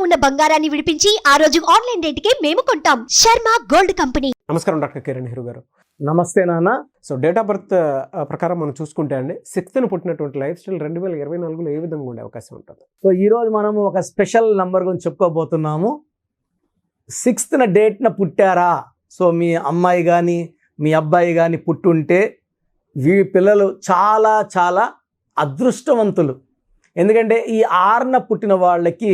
ఉన్న బంగారాన్ని విడిపించి ఆ రోజు ఆన్లైన్ రేటుకే మేము కొంటాం. Sharma gold company. నమస్కారం డాక్టర్ కిరణ్ నెహ్రూ గారు. నమస్తే నాన్న. సో డేట్ ఆఫ్ బర్త్ ప్రకారం మనం చూసుకుంటే అండి 6th పుట్టినటువంటి లైఫ్ స్టైల్ 2024లో ఏ విధంగా ఉండే అవకాశం ఉంటుంది? సో ఈరోజు మనము ఒక స్పెషల్ నంబర్ గురించి చెప్పుకోబోతున్నాము. 6th డేట్న పుట్టారా, సో మీ అమ్మాయి కానీ మీ అబ్బాయి కానీ పుట్టుంటే పిల్లలు చాలా చాలా అదృష్టవంతులు. ఎందుకంటే ఈ 6న పుట్టిన వాళ్ళకి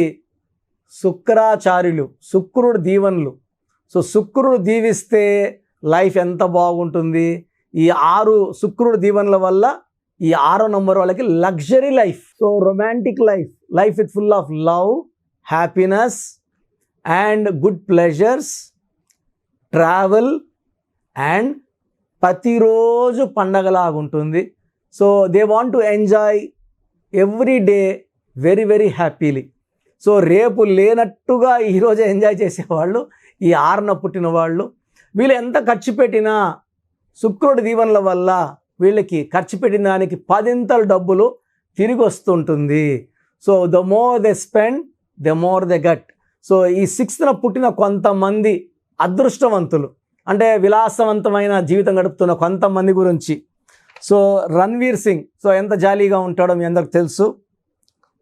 శుక్రాచార్యులు, శుక్రుడు దీవెనలు. సో శుక్రుడు దీవిస్తే లైఫ్ ఎంత బాగుంటుంది. ఈ 6 శుక్రుడు దీవెనల వల్ల ఈ 6వ నంబర్ వాళ్ళకి luxury life, so romantic life, life with full of love, happiness and good pleasures, travel and ప్రతిరోజు పండగలాగుంటుంది. So they want to enjoy every day very very happily. So రేపు లేనట్టుగా ఈరోజు ఎంజాయ్ చేసేవాళ్ళు ఈ 6న పుట్టిన వాళ్ళు. వీళ్ళు ఎంత ఖర్చు పెట్టినా శుక్రుడి దీవెనల వల్ల వీళ్ళకి ఖర్చు పెట్టిన దానికి 10 డబ్బులు తిరిగి వస్తుంటుంది. So the more they spend the more they gut. So ఈ 6న పుట్టిన కొంతమంది అదృష్టవంతులు, అంటే విలాసవంతమైన జీవితం గడుపుతున్న కొంతమంది గురించి. సో రణ్వీర్ సింగ్, సో ఎంత జాలీగా ఉంటాడో మీ అందరికి తెలుసు.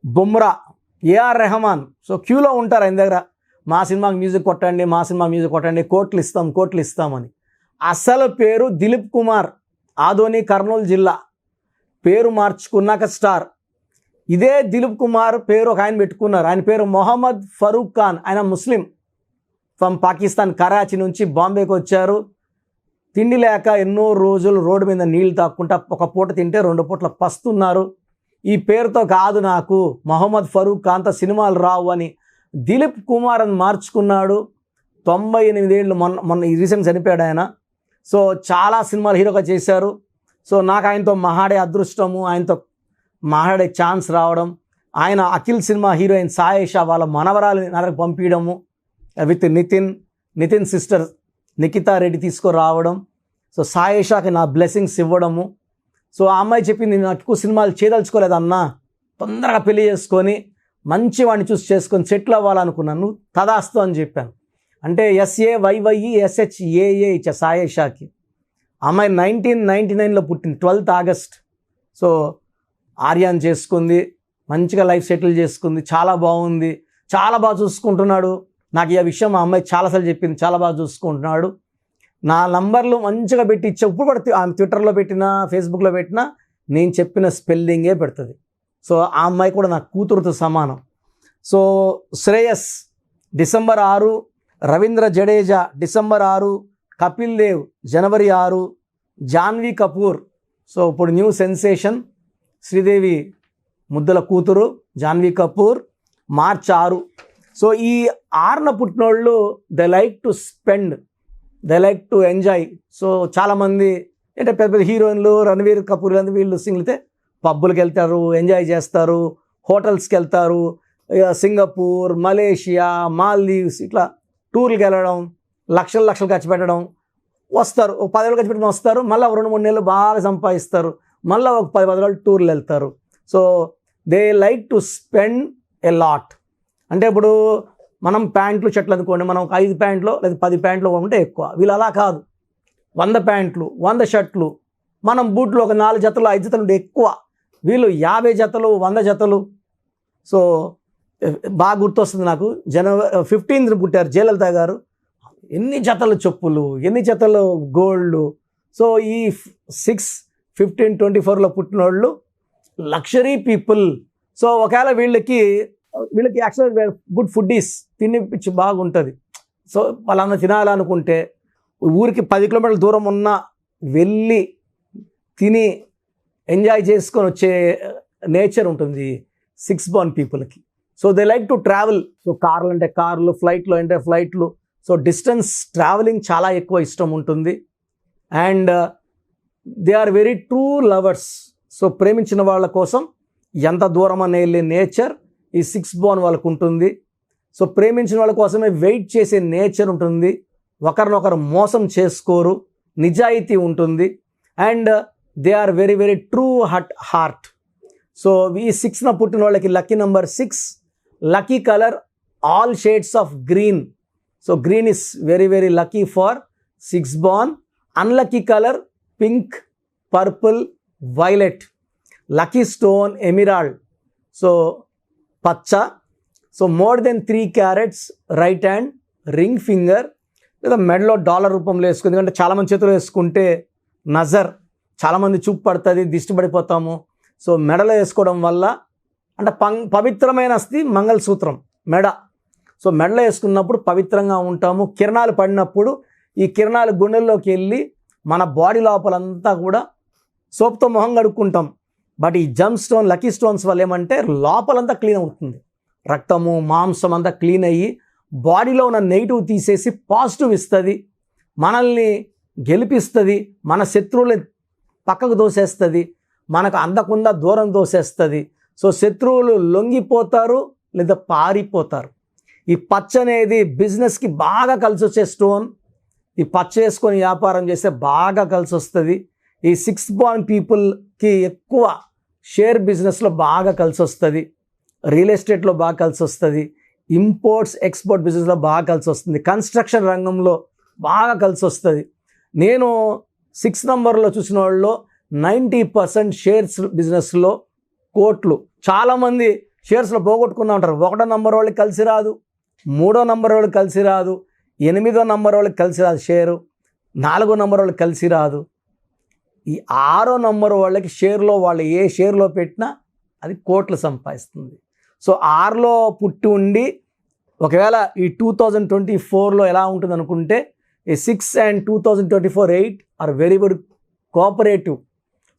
బుమ్రా, ఏఆర్ రెహమాన్, సో క్యూలో ఉంటారు ఆయన దగ్గర, మా సినిమాకి మ్యూజిక్ కొట్టండి, మా సినిమాకి మ్యూజిక్ కొట్టండి, కోట్లు ఇస్తామని. అసలు పేరు దిలీప్ కుమార్, ఆదోని కర్నూలు జిల్లా. పేరు మార్చుకున్నాక స్టార్. ఇదే దిలీప్ కుమార్ పేరు ఒక ఆయన పెట్టుకున్నారు. ఆయన పేరు మొహమ్మద్ ఫరూక్ ఖాన్. ఆయన ముస్లిం, ఫ్రమ్ పాకిస్తాన్, కరాచీ నుంచి బాంబేకి వచ్చారు. తిండి లేక ఎన్నో రోజులు రోడ్డు మీద నీళ్లు తాక్కుంటా ఒక పూట తింటే 2 పూటల పస్తున్నారు. ఈ పేరుతో కాదు నాకు మొహమ్మద్ ఫరూక్ ఖాన్తో సినిమాలు రావు అని దిలీప్ కుమార్ అని మార్చుకున్నాడు. 98 ఏళ్ళు, మొన్న రీసెంట్ చనిపోయాడు ఆయన. సో చాలా సినిమాలు హీరోగా చేశారు. సో నాకు ఆయనతో మహాడే అదృష్టము, ఆయనతో మహాడే ఛాన్స్ రావడం, ఆయన అఖిల్ సినిమా హీరోయిన్ సాయేషా వాళ్ళ మనవరాలు నాకు పంపించడము, విత్ నితిన్ సిస్టర్ నిఖితా రెడ్డి తీసుకురావడం. సో సాయేషాకి నా బ్లెస్సింగ్స్ ఇవ్వడము. సో ఆ అమ్మాయి చెప్పింది, నేను ఎక్కువ సినిమాలు చేయదలుచుకోలేదన్నా, తొందరగా పెళ్లి చేసుకొని మంచి వాడిని చూసి చేసుకొని సెటిల్ అవ్వాలనుకున్నాను, తదాస్తు అని చెప్పాను. అంటే SAYYESHAA ఇచ్చా సాయేషాకి. అమ్మాయి 1999లో పుట్టింది, 12th ఆగస్ట్. సో ఆర్యాన్ చేసుకుంది, మంచిగా లైఫ్ సెటిల్ చేసుకుంది, చాలా బాగుంది, చాలా బాగా చూసుకుంటున్నాడు. నాకు ఈ విషయం మా అమ్మాయి చాలాసార్లు చెప్పింది, చాలా బాగా చూసుకుంటున్నాడు. నా నంబర్లు మంచిగా పెట్టి ఇచ్చా. ఇప్పుడు పడితే ఆమె ట్విట్టర్లో పెట్టినా ఫేస్బుక్లో పెట్టినా నేను చెప్పిన స్పెల్లింగే పెడుతుంది. సో ఆ అమ్మాయి కూడా నా కూతురుతో సమానం. So Shreyas December 6, Ravindra Jadeja December 6, Kapil Dev January 6, Janhvi Kapoor, so ఇప్పుడు న్యూ సెన్సేషన్ శ్రీదేవి ముద్దుల కూతురు జాన్వీ కపూర్ March 6. సో ఈ 6న పుట్టినోళ్ళు they like to spend, they like to enjoy. So చాలామంది అంటే పెద్ద పెద్ద హీరోయిన్లు రణవీర్ కపూర్ అని వీళ్ళు సింగిల్తే పబ్బులకి వెళ్తారు, ఎంజాయ్ చేస్తారు, హోటల్స్కి వెళ్తారు, సింగపూర్, మలేషియా, మాల్దీవ్స్ ఇట్లా టూర్లకు వెళ్ళడం, లక్షలు ఖర్చు పెట్టడం, వస్తారు, ఒక 10 ఏళ్ళు ఖర్చు పెట్టుకుని వస్తారు, మళ్ళీ 2-3 నెలలు బాగా సంపాదిస్తారు, మళ్ళీ ఒక 10 రోజులు టూర్లు వెళ్తారు. So they like to spend a lot. అంటే ఇప్పుడు మనం ప్యాంట్లు షర్ట్లు అనుకోండి, మనం 5 ప్యాంట్లు లేదా 10 ప్యాంట్లు ఉంటే ఎక్కువ. వీళ్ళు అలా కాదు, 100 ప్యాంట్లు 100 షర్ట్లు, మనం బూట్లు ఒక 4 జతలు 5 జతలు ఉంటే ఎక్కువ. వీళ్ళు 50 జతలు 100 జతలు. సో బాగా గుర్తొస్తుంది నాకు, January 15th పుట్టారు జయలలిత గారు. ఎన్ని జతలు చెప్పులు, ఎన్ని జతలు గోల్డ్. సో ఈ 6, 15, 24లో పుట్టిన వాళ్ళు లగ్జరీ పీపుల్. సో ఒకవేళ వీళ్ళకి యాక్చువల్గా గుడ్ ఫుడ్డీస్ తినిపించి బాగుంటుంది. సో వాళ్ళన్న తినాలనుకుంటే ఊరికి 10 కిలోమీటర్ల దూరం ఉన్న వెళ్ళి తిని ఎంజాయ్ చేసుకొని వచ్చే నేచర్ ఉంటుంది 6 born పీపుల్కి. So they like to travel. So కార్లు అంటే కార్లు, ఫ్లైట్లు అంటే ఫ్లైట్లు. సో డిస్టెన్స్ ట్రావెలింగ్ చాలా ఎక్కువ ఇష్టం ఉంటుంది. And they are very true lovers. So ప్రేమించిన వాళ్ళ కోసం ఎంత దూరం అనే వెళ్ళే నేచర్ ఈ 6 born వాళ్ళకు ఉంటుంది. సో ప్రేమించిన వాళ్ళ కోసమే వెయిట్ చేసే నేచర్ ఉంటుంది. ఒకరినొకరు మోసం చేసుకోరు, నిజాయితీ ఉంటుంది. And they are very very true heart. So ఈ 6న పుట్టిన వాళ్ళకి lucky number 6, lucky colour all shades of green. So green is very very lucky for 6 born. Unlucky colour pink, purple, violet. Lucky stone emerald. So పచ్చ. So more than 3 carats right hand, ring finger లేదా మెడలో dollar రూపంలో వేసుకుంది. ఎందుకంటే చాలామంది చేతిలో వేసుకుంటే నజర్, చాలామంది చూపు పడుతుంది, దిష్టి పడిపోతాము. సో మెడలో వేసుకోవడం వల్ల అంటే పవిత్రమైన అస్థి మంగళసూత్రం మెడ. సో మెడలో వేసుకున్నప్పుడు పవిత్రంగా ఉంటాము. కిరణాలు పడినప్పుడు ఈ కిరణాలు గుండెల్లోకి వెళ్ళి మన బాడీ లోపలంతా కూడా సోప్తో మొహం కడుక్కుంటాం. బట్ ఈ జమ్ స్టోన్, లక్కీ స్టోన్స్ వల్ల ఏమంటే లోపలంతా క్లీన్ అవుతుంది. రక్తము, మాంసం అంతా క్లీన్ అయ్యి బాడీలో ఉన్న నెగిటివ్ తీసేసి పాజిటివ్ ఇస్తుంది, మనల్ని గెలిపిస్తుంది, మన శత్రువులు పక్కకు దోసేస్తుంది, మనకు అందకుండా దూరం దోసేస్తుంది. సో శత్రువులు లొంగిపోతారు లేదా పారిపోతారు. ఈ పచ్చ అనేది బిజినెస్కి బాగా కలిసి వచ్చే స్టోన్. ఈ పచ్చ వేసుకొని వ్యాపారం చేస్తే బాగా కలిసి వస్తుంది. ఈ 6 born పీపుల్కి ఎక్కువ షేర్ బిజినెస్లో బాగా కలిసి వస్తుంది, రియల్ ఎస్టేట్లో బాగా కలిసి వస్తుంది, ఇంపోర్ట్స్ ఎక్స్పోర్ట్ బిజినెస్లో బాగా కలిసి వస్తుంది, కన్స్ట్రక్షన్ రంగంలో బాగా కలిసి వస్తుంది. నేను 6 నంబర్లో చూసిన వాళ్ళలో 90% షేర్స్ బిజినెస్లో కోట్లు. చాలామంది షేర్స్లో పోగొట్టుకున్నా ఉంటారు. 1వ నంబర్ వాళ్ళకి కలిసి రాదు, 3వ నంబర్ వాళ్ళకి కలిసి రాదు, 8వ నంబర్ వాళ్ళకి కలిసి రాదు షేరు, 4వ నంబర్ వాళ్ళకి కలిసి రాదు. ఈ 6వ నంబర్ వాళ్ళకి షేర్లో వాళ్ళు ఏ షేర్లో పెట్టినా అది కోట్లు సంపాదిస్తుంది. సో 6లో పుట్టి ఉండి ఒకవేళ ఈ 2024లో ఎలా ఉంటుంది అనుకుంటే ఈ 6 and 2024 8 are very very cooperative.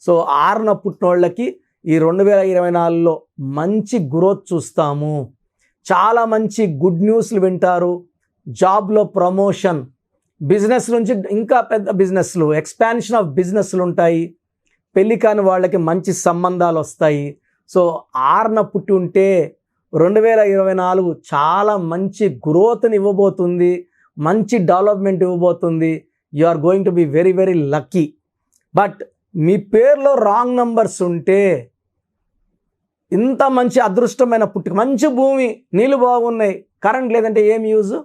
So 6న పుట్టిన వాళ్ళకి ఈ 2024లో మంచి గ్రోత్ చూస్తాము. చాలా మంచి గుడ్ న్యూస్లు వింటారు. జాబ్లో ప్రమోషన్, బిజినెస్ నుంచి ఇంకా పెద్ద బిజినెస్లు, ఎక్స్పాన్షన్ ఆఫ్ బిజినెస్లు ఉంటాయి. పెళ్లి కాని వాళ్ళకి మంచి సంబంధాలు వస్తాయి. సో 6న పుట్టి ఉంటే 2024 చాలా మంచి గ్రోత్ని ఇవ్వబోతుంది, మంచి డెవలప్మెంట్ ఇవ్వబోతుంది. You are going to be very very lucky. But మీ పేరులో రాంగ్ నంబర్స్ ఉంటే ఇంత మంచి అదృష్టమైన పుట్టుక, మంచి భూమి, నీళ్ళు బాగున్నాయి, కరెంట్ లేదంటే ఏం యూజ్?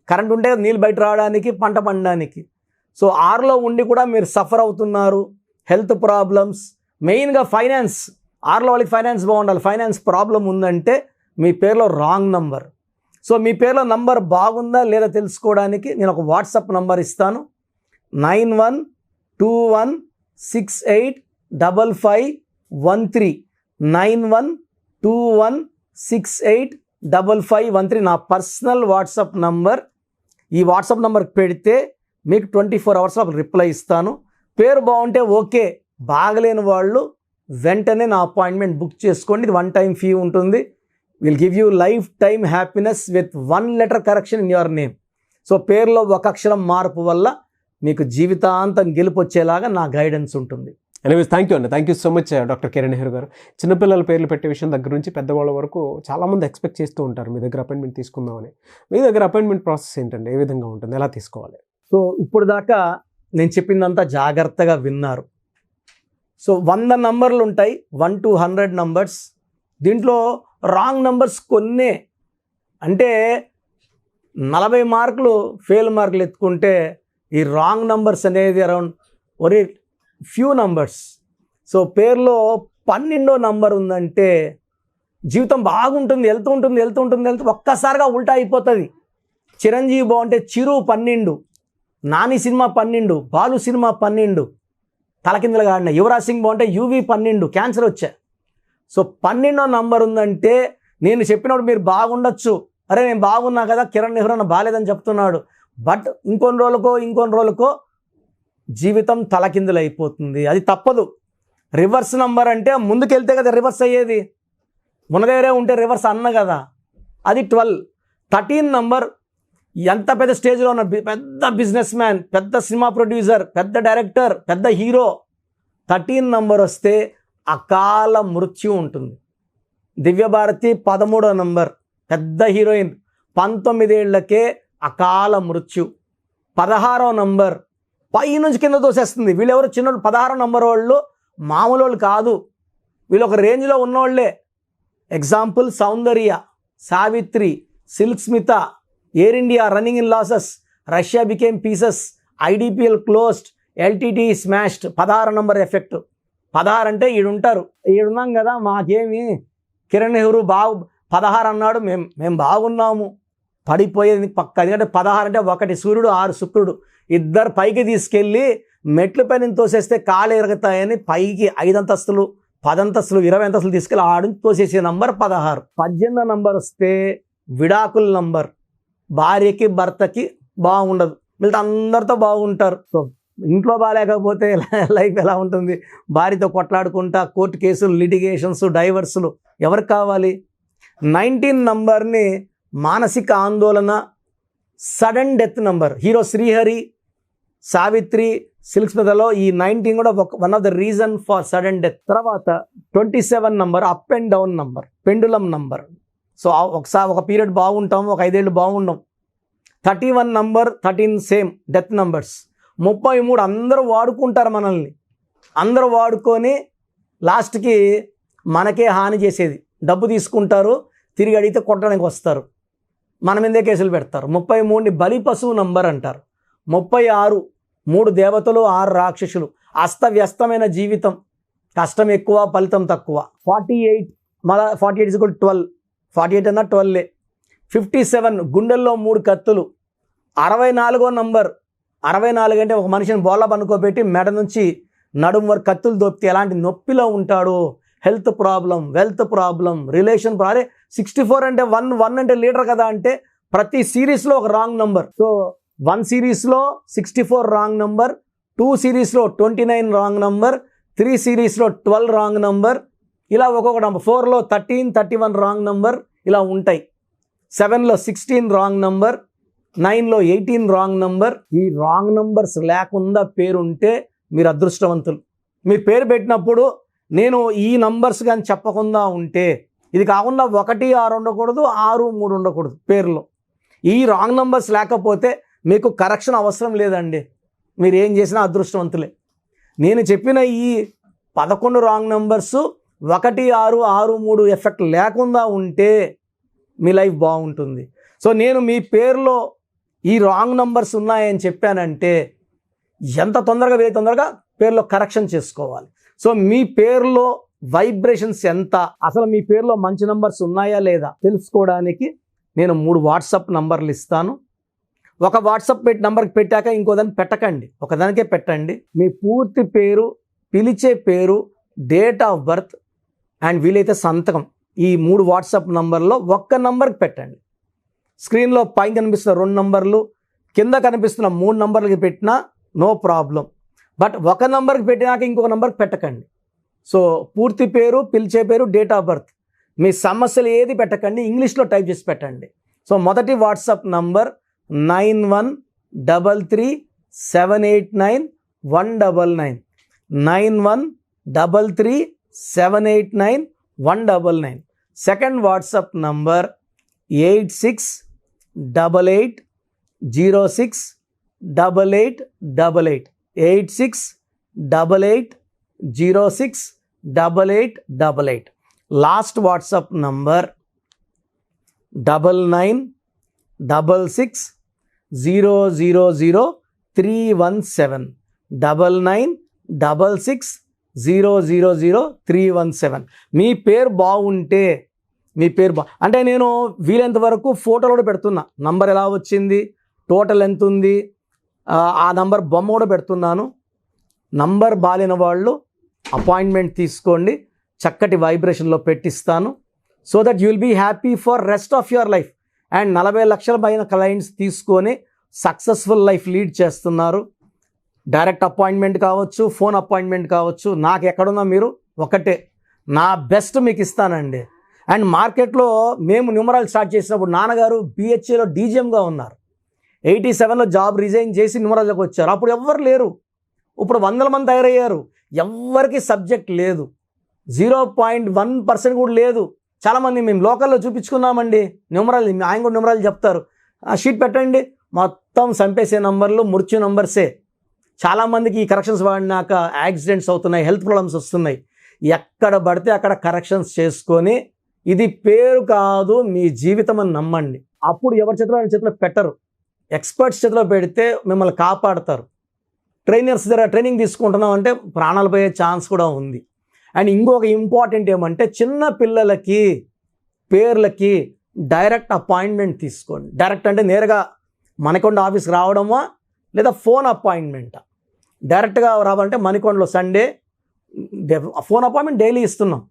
కరెంట్ ఉంటే నీళ్ళు బయట రావడానికి, పంట పండడానికి. సో 6లో ఉండి కూడా మీరు సఫర్ అవుతున్నారు. హెల్త్ ప్రాబ్లమ్స్, మెయిన్గా ఫైనాన్స్. 6లో వాళ్ళకి ఫైనాన్స్ బాగుండాలి. ఫైనాన్స్ ప్రాబ్లం ఉందంటే మీ పేరులో రాంగ్ నంబర్. సో మీ పేరులో నంబర్ బాగుందా లేదా తెలుసుకోవడానికి నేను ఒక వాట్సాప్ నంబర్ ఇస్తాను. 9121685513 9121685513 నా పర్సనల్ వాట్సాప్ నంబర్. ఈ వాట్సాప్ నెంబర్కి పెడితే మీకు 24 hours రిప్లై ఇస్తాను. పేరు బాగుంటే ఓకే, బాగలేని వాళ్ళు వెంటనే నా అపాయింట్మెంట్ బుక్ చేసుకోండి. ఇది 1 time ఫీ ఉంటుంది. Will give you life time happiness with 1 letter correction in your name. So పేరులో ఒక అక్షరం మార్పు వల్ల మీకు జీవితాంతం గెలుపు వచ్చేలాగా నా గైడెన్స్ ఉంటుంది. ఎనీవేస్ థ్యాంక్ యూ అండి. Thank you so much doctor Kiran Nehru గారు. చిన్నపిల్లల పేర్లు పెట్టే విషయం దగ్గర నుంచి పెద్దవాళ్ళ వరకు చాలామంది ఎక్స్పెక్ట్ చేస్తూ ఉంటారు మీ దగ్గర అపాయింట్మెంట్ తీసుకుందామని. మీ దగ్గర అపాయింట్మెంట్ ప్రాసెస్ ఏంటండి? ఏ విధంగా ఉంటుంది? ఎలా తీసుకోవాలి? సో ఇప్పుడు దాకా నేను చెప్పిందంతా జాగ్రత్తగా విన్నారు. సో 100 నంబర్లు ఉంటాయి, 1 to 100 నంబర్స్. దీంట్లో రాంగ్ నంబర్స్ కొన్నే. అంటే 40 మార్కులు ఫెయిల్ మార్కులు ఎత్తుకుంటే ఈ రాంగ్ నంబర్స్ అనేది అరౌండ్ ఒరే ఫ్యూ నంబర్స్. సో పేరులో 12వ నంబర్ ఉందంటే జీవితం బాగుంటుంది, వెళ్తూ ఒక్కసారిగా ఉల్టా అయిపోతుంది. చిరంజీవి బాగుంటే చిరు 12, నాని సినిమా 12, బాలు సినిమా 12 తలకిందలుగా ఆడిన, యువరాజ్ సింగ్ బాగుంటే యువి 12 క్యాన్సర్ వచ్చా. సో 12వ నంబర్ ఉందంటే నేను చెప్పినప్పుడు మీరు బాగుండొచ్చు, అరే నేను బాగున్నా కదా, కిరణ్ నెహ్రూ అన్న బాగాలేదని చెప్తున్నాడు. బట్ ఇంకొన్ని రోజులకో జీవితం తలకిందులు అయిపోతుంది. అది తప్పదు. రివర్స్ నంబర్ అంటే ముందుకెళ్తే కదా రివర్స్ అయ్యేది. మునగేరే ఉంటే రివర్స్ అన్న కదా. అది 12. 13 నంబర్ ఎంత పెద్ద స్టేజ్లో ఉన్న పెద్ద బిజినెస్ మ్యాన్, పెద్ద సినిమా ప్రొడ్యూసర్, పెద్ద డైరెక్టర్, పెద్ద హీరో, 13 నంబర్ వస్తే అకాల మృత్యు ఉంటుంది. దివ్యభారతి 13వ నంబర్, పెద్ద హీరోయిన్, 19 ఏళ్లకే అకాల మృత్యు. 16వ నంబర్ పై నుంచి కింద తోసేస్తుంది. వీళ్ళెవరు చిన్నోళ్ళు, 16వ నంబర్ వాళ్ళు మామూలు వాళ్ళు కాదు, వీళ్ళు ఒక రేంజ్లో ఉన్నవాళ్ళే. Example Soundarya, Savitri, Silk Smitha, Air India running in losses, Russia became pieces, IDPL closed, LTT smashed. 16 number effect. 16 అంటే ఈడుంటారు, ఈడున్నాం కదా, మాకేమి కిరణ్ నెహ్రూ 16 అన్నాడు, మేము బాగున్నాము, పడిపోయేది పక్క. ఎందుకంటే 16 అంటే 1 సూర్యుడు 6 శుక్రుడు, ఇద్దరు పైకి తీసుకెళ్ళి మెట్ల పైన తోసేస్తే కాళ్ళు ఎరుగుతాయని పైకి 5 అంతస్తులు 10 అంతస్తులు 20 అంతస్తులు తీసుకెళ్ళి ఆడిని తోసేసే నంబర్ 16. 18 నంబర్ వస్తే విడాకుల నంబర్. భార్యకి భర్తకి బాగుండదు, వీళ్ళతో అందరితో బాగుంటారు. సో ఇంట్లో బాగాలేకపోతే లైఫ్ ఎలా ఉంటుంది? భార్యతో కొట్లాడుకుంటా, కోర్టు కేసులు, లిటిగేషన్స్, డైవర్సులు. ఎవరికి కావాలి? 19 నంబర్ని మానసిక ఆందోళన, sudden death number. Hero Srihari, Savitri, Silk స్మితలో ఈ 19 కూడా one of the reason for sudden death. తర్వాత 27 number up and down number, pendulum number. So ఒకసారి ఒక పీరియడ్ బాగుంటాం, ఒక 5 ఏళ్ళు బాగుండం. 31 నంబర్ 13 సేమ్ డెత్ నంబర్స్. 33 అందరూ వాడుకుంటారు మనల్ని, అందరూ వాడుకొని లాస్ట్కి మనకే హాని చేసేది. డబ్బు తీసుకుంటారు, తిరిగి అడిగితే కొట్టడానికి వస్తారు, మన మీదే కేసులు పెడతారు. 33ని బలి పశువు నంబర్ అంటారు. 36 3 దేవతలు 6 రాక్షసులు. అస్తవ్యస్తమైన జీవితం, కష్టం ఎక్కువ ఫలితం తక్కువ. 48 మళ్ళా 48 = 12, 48 అన్నా 12. 57 గుండెల్లో 3 కత్తులు. 64 నంబర్. 64 అంటే ఒక మనిషిని బోళ్ళ పనుకోబెట్టి మెడ నుంచి నడుము వరకు కత్తులు దొప్పితే ఎలాంటి నొప్పిలో ఉంటాడు, health problem, wealth problem, relation problem. 64 అంటే 1 అంటే లీడర్ కదా, అంటే ప్రతి సిరీస్లో ఒక రాంగ్ నంబర్. సో 1 సిరీస్లో 64 రాంగ్ నంబర్, 2 సిరీస్లో 29 రాంగ్ నంబర్, 3 సిరీస్లో 12 రాంగ్ నంబర్, ఇలా ఒక్కొక్క నంబర్. 4లో 13, 31 రాంగ్ నంబర్ ఇలా ఉంటాయి. 7లో 16 రాంగ్ నంబర్, 9లో 18 రాంగ్ నంబర్. ఈ రాంగ్ నంబర్స్ లేకుండా పేరుంటే మీరు అదృష్టవంతులు. మీరు పేరు పెట్టినప్పుడు నేను ఈ నంబర్స్ కానీ చెప్పకుండా ఉంటే, ఇది కాకుండా 1, 6 ఉండకూడదు, 6, 3 ఉండకూడదు పేరులో. ఈ రాంగ్ నంబర్స్ లేకపోతే మీకు కరెక్షన్ అవసరం లేదండి, మీరు ఏం చేసినా అదృష్టవంతులే. నేను చెప్పిన ఈ 11 రాంగ్ నంబర్స్ 1, 6, 6, 3 ఎఫెక్ట్ లేకుండా ఉంటే మీ లైఫ్ బాగుంటుంది. సో నేను మీ పేరులో ఈ రాంగ్ నంబర్స్ ఉన్నాయని చెప్పానంటే ఎంత తొందరగా వీలైతే తొందరగా పేరులో కరెక్షన్ చేసుకోవాలి. సో మీ పేరులో వైబ్రేషన్స్ ఎంత, అసలు మీ పేరులో మంచి నంబర్స్ ఉన్నాయా లేదా తెలుసుకోవడానికి నేను 3 వాట్సాప్ నంబర్లు ఇస్తాను. ఒక వాట్సాప్ నంబర్కి పెట్టాక ఇంకో దాన్ని పెట్టకండి, ఒకదానికే పెట్టండి. మీ పూర్తి పేరు, పిలిచే పేరు, డేట్ ఆఫ్ బర్త్ అండ్ వీలైతే సంతకం, ఈ 3 వాట్సాప్ నంబర్లో ఒక్క నంబర్కి పెట్టండి. స్క్రీన్లో పైన కనిపిస్తున్న 2 నంబర్లు, కింద కనిపిస్తున్న 3 నంబర్లకి పెట్టినా నో ప్రాబ్లం. బట్ ఒక నంబర్కి పెట్టినాక ఇంకొక నంబర్కి పెట్టకండి. సో పూర్తి పేరు, పిలిచే పేరు, డేట్ ఆఫ్ బర్త్, మీ సమస్యలు ఏది పెట్టకండి, ఇంగ్లీష్లో టైప్ చేసి పెట్టండి. సో మొదటి WhatsApp number 9133789199, 9133789199. Second WhatsApp number 8688068888, 8688068888. Last WhatsApp number 9966000317, 9966000317. మీ పేరు బాగుంటే, మీ పేరు అంటే నేను వీలైనంత వరకు ఫోటోలు కూడా పెడుతున్నా, నంబర్ ఎలా వచ్చింది, టోటల్ ఎంత ఉంది, ఆ నంబర్ బొమ్మ కూడా పెడుతున్నాను. నంబర్ బాలిన వాళ్ళు అపాయింట్మెంట్ తీసుకోండి, చక్కటి వైబ్రేషన్లో పెట్టిస్తాను. So that you will be happy for rest of your life. And 40 లక్షల పైన క్లయింట్స్ తీసుకొని సక్సెస్ఫుల్ లైఫ్ లీడ్ చేస్తున్నారు. డైరెక్ట్ అపాయింట్మెంట్ కావచ్చు, ఫోన్ అపాయింట్మెంట్ కావచ్చు, నాకు ఎక్కడున్నా మీరు ఒకటే, నా బెస్ట్ మీకు ఇస్తానండి. అండ్ మార్కెట్లో మేము న్యూమరాల్ స్టార్ట్ చేసినప్పుడు నాన్నగారు BHAలో DGMగా ఉన్నారు. 87లో జాబ్ రిజైన్ చేసి న్యూమరాల్లోకి వచ్చారు. అప్పుడు ఎవ్వరు లేరు, ఇప్పుడు 100 మంది తయారయ్యారు. ఎవ్వరికి సబ్జెక్ట్ లేదు, 0.1% కూడా లేదు. చాలామంది మేము లోకల్లో చూపించుకున్నామండి న్యూమరాల్, ఆయన కూడా న్యూమరాల్ చెప్తారు, షీట్ పెట్టండి, మొత్తం చంపేసే నంబర్లు, మృత్యు నంబర్సే. చాలామందికి ఈ కరెక్షన్స్ వాడినాక యాక్సిడెంట్స్ అవుతున్నాయి, హెల్త్ ప్రాబ్లమ్స్ వస్తున్నాయి. ఎక్కడ పడితే అక్కడ కరెక్షన్స్ చేసుకొని, ఇది పేరు కాదు మీ జీవితం అని నమ్మండి. అప్పుడు ఎవరి చేతిలో పెట్టరు. ఎక్స్పర్ట్స్ చేతిలో పెడితే మిమ్మల్ని కాపాడతారు. ట్రైనర్స్ దగ్గర ట్రైనింగ్ తీసుకుంటున్నాం అంటే ప్రాణాలు పోయే ఛాన్స్ కూడా ఉంది. అండ్ ఇంకొక ఇంపార్టెంట్ ఏమంటే చిన్న పిల్లలకి పేర్లకి డైరెక్ట్ అపాయింట్మెంట్ తీసుకోండి. డైరెక్ట్ అంటే నేరుగా మణికొండ ఆఫీస్కి రావడమా లేదా ఫోన్ అపాయింట్మెంటా? డైరెక్ట్గా రావాలంటే మణికొండలో సండే ఫోన్ అపాయింట్మెంట్ డైలీ ఇస్తున్నాం.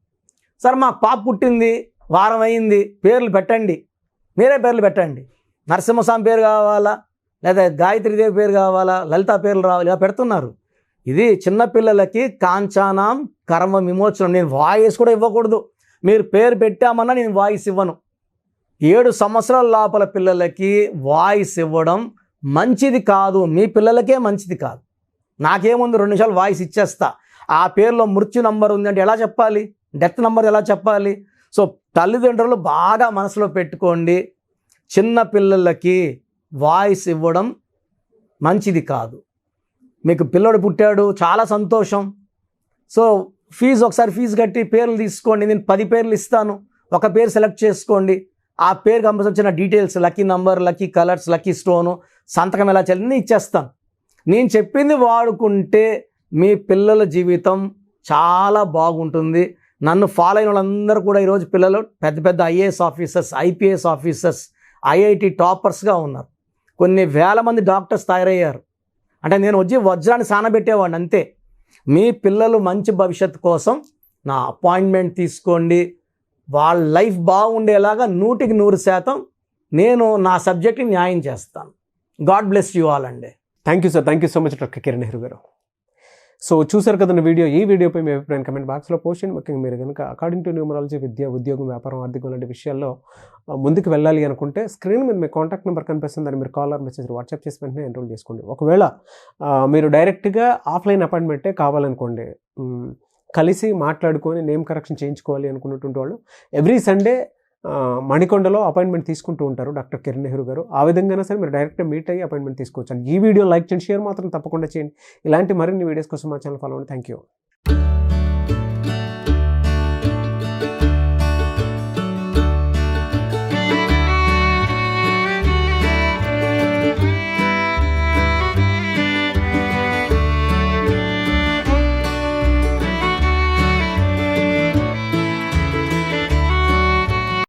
సార్ మా పాప పుట్టింది, వారం అయింది, పేర్లు పెట్టండి, మీరే పేర్లు పెట్టండి. నరసింహస్వామి పేరు కావాలా, లేదా గాయత్రీదేవి పేరు కావాలా, లలిత పేర్లు రావాలి, ఇలా పెడుతున్నారు. ఇది చిన్నపిల్లలకి కాంచానాం కర్మ విమోచనం. నేను వాయిస్ కూడా ఇవ్వకూడదు. మీరు పేరు పెట్టామన్నా నేను వాయిస్ ఇవ్వను. 7 సంవత్సరాల లోపల పిల్లలకి వాయిస్ ఇవ్వడం మంచిది కాదు. మీ పిల్లలకే మంచిది కాదు. నాకేముంది 2 నిమిషాలు వాయిస్ ఇచ్చేస్తా. ఆ పేరులో మృత్యు నంబర్ ఉంది అంటే ఎలా చెప్పాలి? డెత్ నంబర్ ఎలా చెప్పాలి? సో తల్లిదండ్రులు బాగా మనసులో పెట్టుకోండి, చిన్న పిల్లలకి వాయిస్ ఇవ్వడం మంచిది కాదు. మీకు పిల్లోడు పుట్టాడు, చాలా సంతోషం. సో ఒకసారి ఫీజు కట్టి పేర్లు తీసుకోండి. నేను 10 పేర్లు ఇస్తాను, ఒక పేరు సెలెక్ట్ చేసుకోండి. ఆ పేరు సంబంధించిన details, lucky number, lucky colours, lucky stone, సంతకం ఎలా చేయాలి నేను ఇచ్చేస్తాను. నేను చెప్పింది వాడుకుంటే మీ పిల్లల జీవితం చాలా బాగుంటుంది. నన్ను ఫాలో అయిన వాళ్ళందరూ కూడా ఈరోజు పిల్లలు పెద్ద పెద్ద IAS officers, IPS officers, IIT టాపర్స్గా ఉన్నారు. కొన్ని వేల మంది డాక్టర్స్ తయారయ్యారు. అంటే నేను వచ్చి వజ్రాన్ని సానబెట్టేవాడిని అంతే. మీ పిల్లలు మంచి భవిష్యత్తు కోసం నా అపాయింట్మెంట్ తీసుకోండి. వాళ్ళ లైఫ్ బాగుండేలాగా 100% నేను నా సబ్జెక్ట్ని న్యాయం చేస్తాను. గాడ్ బ్లెస్ యూ ఆల్ అండి. Thank you sir. Thank you so much doctor Kiran Nehru గారు. సో చూసారు కదండి వీడియో. ఈ వీడియోపై మీ అభిప్రాయం కమెంట్ బాక్స్లో పోస్ట్ చేయండి. ముఖ్యంగా మీరు కనుక అకార్డింగ్ టు న్యూమరాలజీ విద్య, ఉద్యోగం, వ్యాపారం, ఆర్థికం లాంటి విషయాల్లో ముందుకు వెళ్ళాలి అనుకుంటే స్క్రీన్ మీద మీ కాంటాక్ట్ నెంబర్ కనిపిస్తుంది. దాన్ని మీరు కాల్ ఆర్ మెసేజ్ వాట్సాప్ చేసి వెంటనే ఎన్రోల్ చేసుకోండి. ఒకవేళ మీరు డైరెక్ట్గా ఆఫ్లైన్ అపాయింట్మెంటే కావాలనుకోండి, కలిసి మాట్లాడుకొని నేమ్ కరెక్షన్ చేయించుకోవాలి అనుకున్నటువంటి వాళ్ళు ఎవ్రీ సండే మణికొండలో అపాయింట్మెంట్ తీసుకుంటూ ఉంటారు డాక్టర్ కిరణ్ నెహ్రూ గారు. ఆ విధంగానే సరే మీరు డైరెక్ట్గా మీట్ అయ్యి అపాయింట్మెంట్ తీసుకోవచ్చు. ఈ వీడియో లైక్ చేయండి, షేర్ మాత్రం తప్పకుండా చేయండి. ఇలాంటి మరిన్ని వీడియోస్ కోసం మా ఛానల్ ఫాలో అవ్వండి. Thank you.